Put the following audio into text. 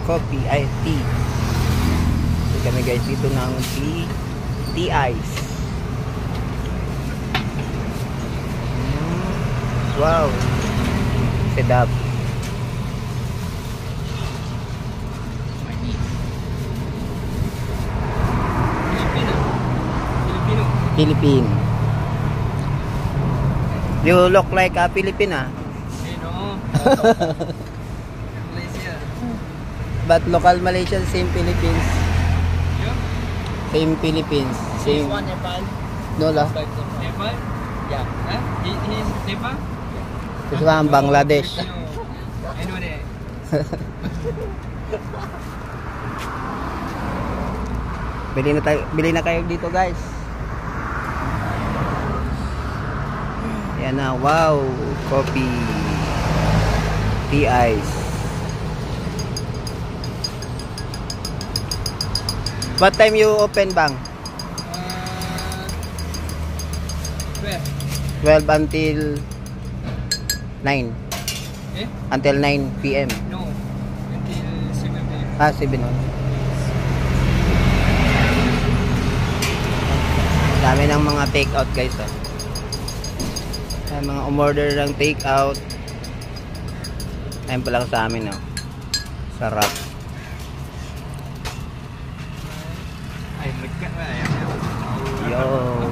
coffee, ay tea. So kami guys dito ng tea ice. Wow. Sedap. Philippine. You look like a Philippine, ah. You know. Malaysia. But local Malaysian, same Philippines. Yeah. Same Philippines. Same. This one Nepal. No lah. Nepal? Yeah. Huh? He is Nepal? This one Bangladesh. I know that. Bili na kayo dito, guys. Yan na, wow, coffee, tea ice. What time you open, bang? 12 until 9. Eh? Until 9 PM. No. Until 7 p.m. Ah, 7 on. Dami ng mga take out, guys, ah. Ay, mga umorder ng take out. Ayun pa lang sa amin, oh. Sarap. Ay, lekat lah. Yo.